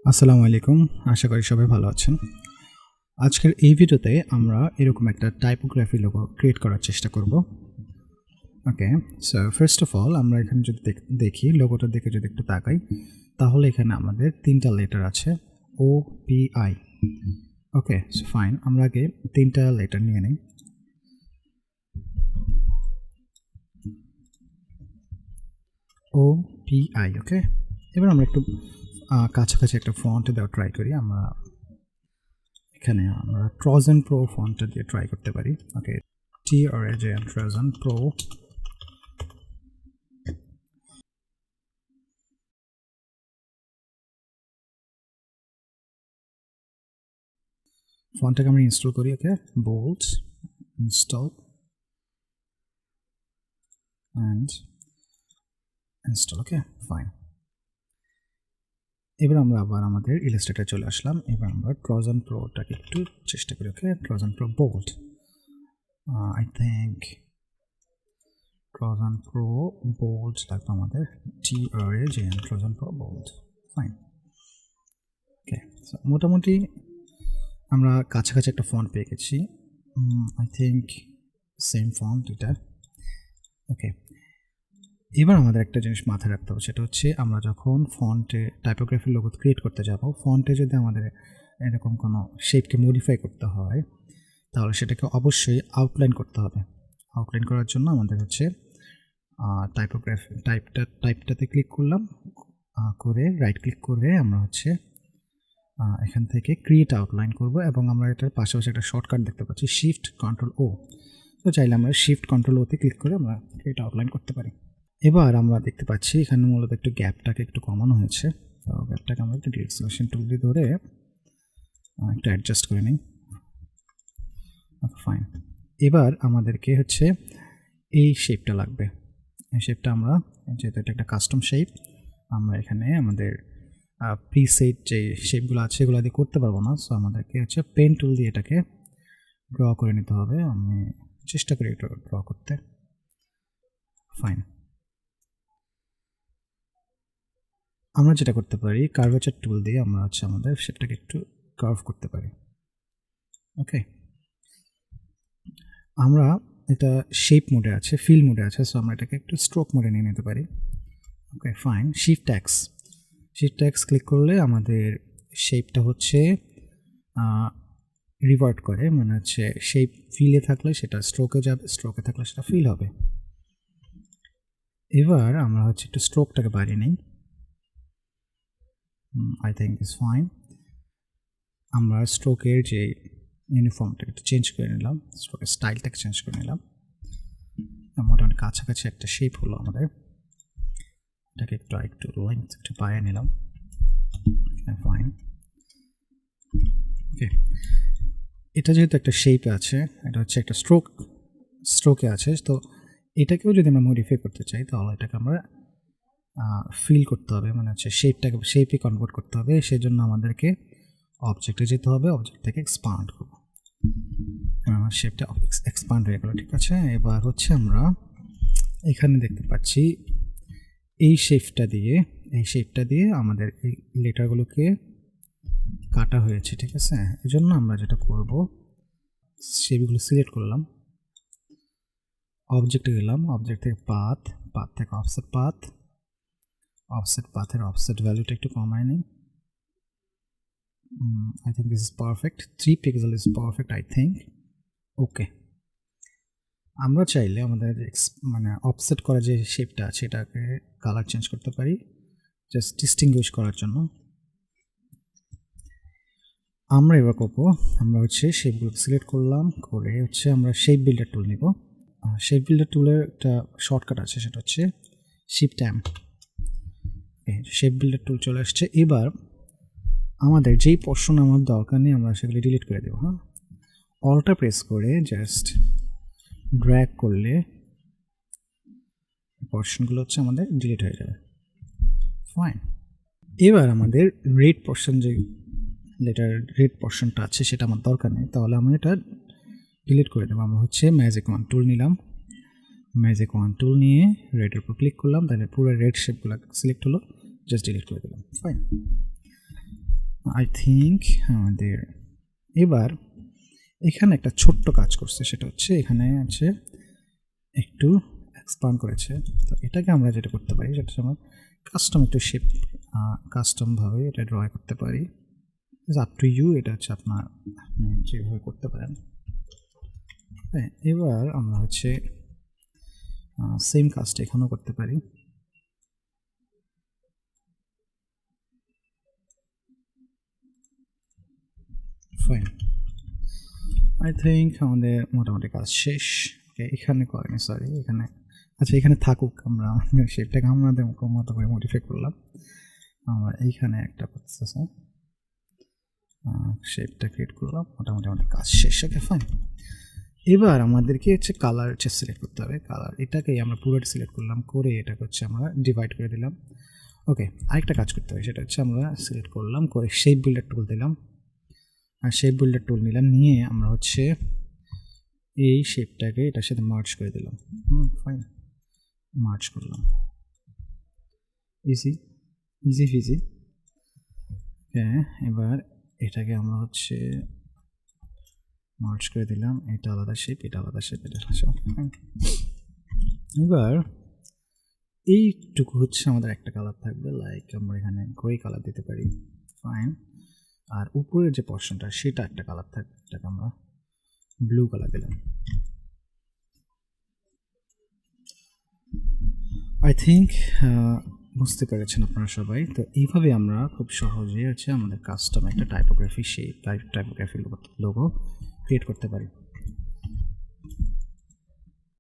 আসসালামু আলাইকুম। আশা করি সবাই ভালো আছেন। আজকের এই ভিডিওতে আমরা এরকম একটা টাইপোগ্রাফি লোগো ক্রিয়েট করার চেষ্টা করব। ওকে, সো ফার্স্ট অফ অল আমরা এখানে যদি দেখি লোগোটার দিকে যদি একটু তাকাই, তাহলে এখানে আমাদের 3টা লেটার আছে O P I. Okay, so fine, আমরা আগে 3টা লেটার নিয়ে নিই। ও পি আই। ওকে, এবার আমরা একটু কাছাকাছি একটা ফন্ট দেওয়া ট্রাই করি। এখানে আমরা ট্রজন প্রো ফন্টটা দিয়ে ট্রাই করতে পারি। ওকে, TRAJN ট্রজন প্রো। ফন্টটাকে আমরা ইনস্টল করি। Okay, bold install and install. Okay, fine. এবার আমরা আবার আমাদের ইলাস্ট্রেটরে চলে আসলাম। এবার আমরা ট্রজন প্রোটাকে একটু চেষ্টা করি। Okay, Trajan Pro bold. I think Trajan Pro bold লাগবে আমাদের। TRAJN Trajan Pro bold. Fine. Okay, মোটামুটি আমরা কাছাকাছি একটা ফন্ট পেয়ে গেছি। আই থিঙ্ক সেম ফন্ট এটা। ওকে, এবার আমাদের একটা জিনিস মাথায় রাখতে হবে, সেটা হচ্ছে আমরা যখন ফন্টে টাইপোগ্রাফির লোগো ক্রিয়েট করতে যাব, ফন্টে যদি আমাদের এরকম কোনো শেপকে মডিফাই করতে হয়, তাহলে সেটাকে অবশ্যই আউটলাইন করতে হবে। আউটলাইন করার জন্য আমাদের হচ্ছে টাইপটাতে ক্লিক করলাম, করে রাইট ক্লিক করে আমরা হচ্ছে এখান থেকে ক্রিয়েট আউটলাইন করব, এবং আমরা এটার পাশাপাশি একটা শর্টকাট দেখতে পাচ্ছি শিফট কন্ট্রোল ও। তো চাইলে আমরা শিফট কন্ট্রোল ওতে ক্লিক করে আমরা ক্রিয়েট আউটলাইন করতে পারি। এবার আমরা দেখতে পাচ্ছি এখানে মূলত একটু গ্যাপটাকে একটু কমানো হয়েছে। তো গ্যাপটাকে আমরা একটু ডিরেক্ট সিলেকশন টুল দিয়ে ধরে একটু অ্যাডজাস্ট করে নিই। ওকে, ফাইন। এবার আমাদেরকে হচ্ছে এই শেপটা লাগবে। এই শেপটা আমরা, যেহেতু এটা একটা কাস্টম শেপ, আমরা এখানে আমাদের প্রিসেট যে শেপগুলো আছে এগুলো দিয়ে করতে পারবো না। সো আমাদেরকে হচ্ছে পেন টুল দিয়ে এটাকে ড্র করে নিতে হবে। আমি চেষ্টা করি এটা ড্র করতে। ফাইন। আমরা যেটা করতে পারি, কার্ভেচার টুল দিয়ে আমরা হচ্ছে আমাদের শেপটাকে একটু কার্ভ করতে পারি। ওকে, আমরা এটা শেপ মোডে আছে, ফিল মোডে আছে, সো আমরা এটাকে একটু স্ট্রোক মোডে নিয়ে নিতে পারি। ওকে, ফাইন। শিফট এক্স ক্লিক করলে আমাদের শেপটা হচ্ছে রিভার্ট করে, মানে হচ্ছে শেপ ফিলে থাকলে সেটা স্ট্রোকে যাবে, স্ট্রোকে থাকলে সেটা ফিল হবে। এবার আমরা হচ্ছে একটু স্ট্রোকটাকে বাড়িয়ে নিই। I think is fine. আমরা স্ট্রোকের যে ইউনিফর্মটা একটু চেঞ্জ করে নিলাম, স্ট্রোকের স্টাইলটাকে চেঞ্জ করে নিলাম। মোটামুটি কাছাকাছি একটা শেপ হলো আমাদের। এটাকে একটু লেন্থ একটু বাড়িয়ে নিলাম। ফাইন। ওকে, এটা যেহেতু একটা শেপে আছে, এটা হচ্ছে একটা স্ট্রোকে আছে, তো এটাকেও যদি আমরা মডিফাই করতে চাই তাহলে এটাকে আমরা ফিল করতে হবে, মানে হচ্ছে শেপে কনভার্ট করতে হবে। সেজন্য আমাদেরকে অবজেক্টে যেতে হবে, অবজেক্ট থেকে এক্সপান্ড করব। আমার শেপটা এক্সপান্ড হয়ে গেল। ঠিক আছে, এবার হচ্ছে আমরা এখানে দেখতে পাচ্ছি এই শেপটা দিয়ে আমাদের এই লেটারগুলোকে কাটা হয়েছে। ঠিক আছে, এই জন্য আমরা যেটা করব, শেপগুলো সিলেক্ট করলাম, অবজেক্টে গেলাম, অবজেক্ট থেকে পাথ থেকে অফসেট পাথের অফসেট ভ্যালুটা একটু কমায় নিই। I think this is perfect. 3 pixel is perfect, I think. ওকে, আমরা চাইলে আমাদের মানে অফসেট করা যে শেপটা আছে এটাকে কালার চেঞ্জ করতে পারি, জাস্ট ডিস্টিংগুইশ করার জন্য। আমরা এবার করবো, আমরা হচ্ছে শেপগুলো সিলেক্ট করলাম, করে হচ্ছে আমরা শেপ বিল্ডার টুল নিব। শেপ বিল্ডার টুলের একটা শর্টকাট আছে, সেটা হচ্ছে shift M. Shape builder tool চলে আসছে। এবার আমাদের যেই পোর্শন আমার দরকার নেই আমরা সেগুলি ডিলিট করে দেবো। হ্যাঁ, অলটা প্রেস করে জাস্ট ড্র্যাগ করলে পোর্শনগুলো হচ্ছে আমাদের ডিলিট হয়ে যাবে। ফাইন। এবার আমাদের রেড পোর্শন, যে রেড পোর্শনটা আছে সেটা আমার দরকার নেই, তাহলে আমি এটা ডিলিট করে দেবো। আমরা হচ্ছে ম্যাজিক ওয়ান টুল নিলাম, ম্যাজিক ওয়ান টুল নিয়ে রেডের উপর ক্লিক করলাম, তাহলে পুরো রেড শেপগুলো সিলেক্ট হলো, জাস্ট ডিলিট করে দিলাম। ফাইন। আই থিঙ্ক আমাদের এবার এখানে একটা ছোট্ট কাজ করছে, সেটা হচ্ছে এখানে আছে একটু এক্সপান্ড করেছে। তো এটাকে আমরা যেটা করতে পারি সেটা হচ্ছে আমরা কাস্টম একটু শেপ কাস্টমভাবে এটা ড্র করতে পারি। ইটস আপ টু ইউ, এটা হচ্ছে আপনি যেভাবে করতে পারেন। হ্যাঁ, এবার আমরা হচ্ছে সেম কাজটা এখানেও করতে পারি। ফাইন, আই থিঙ্ক আমাদের মোটামুটি কাজ শেষ। এখানে করেনি, সরি এখানে, আচ্ছা এখানে থাকুক, আমরা আমাদের শেপটাকে আমাদের মতো করে মডিফাই করলাম। আমরা এইখানে একটা করতেছে শেপটা ক্রিয়েট করলাম, মোটামুটি আমাদের কাজ শেষ। ওকে ফাইন, এবার আমাদেরকে হচ্ছে কালার হচ্ছে সিলেক্ট করতে হবে। কালার এটাকেই আমরা পুরোটা সিলেক্ট করলাম, করে এটাকে হচ্ছে আমরা ডিভাইড করে দিলাম। ওকে, আরেকটা কাজ করতে হবে, সেটা হচ্ছে আমরা সিলেক্ট করলাম, করে শেপ বিল্ডার টুল দিলাম, আর শেপ বিল্ডার টুল নিলাম, নিয়ে আমরা হচ্ছে এই শেপটাকে এটার সাথে মার্জ করে দিলাম। ফাইন, মার্জ করলাম, ইজি ইজি ফিজি। হ্যাঁ, এবার এটাকে আমরা হচ্ছে মার্জ করে দিলাম, এটা আলাদা শেপ, এটা আলাদা শেপ, এটা ফাইন। এবার এইটুকু হচ্ছে আমাদের একটা কালার থাকবে, লাইক আমরা এখানে গ্রে কালার দিতে পারি। ফাইন, আর উপরের যে পোর্শনটা সেটা একটা কালার থাকবে, এটাকে আমরা ব্লু কালার দিলাম। আই থিঙ্ক বুঝতে পেরেছেন আপনারা সবাই। তো এইভাবে আমরা খুব সহজে হচ্ছে আমাদের কাস্টম একটা typography shape, typography logo create করতে পারি।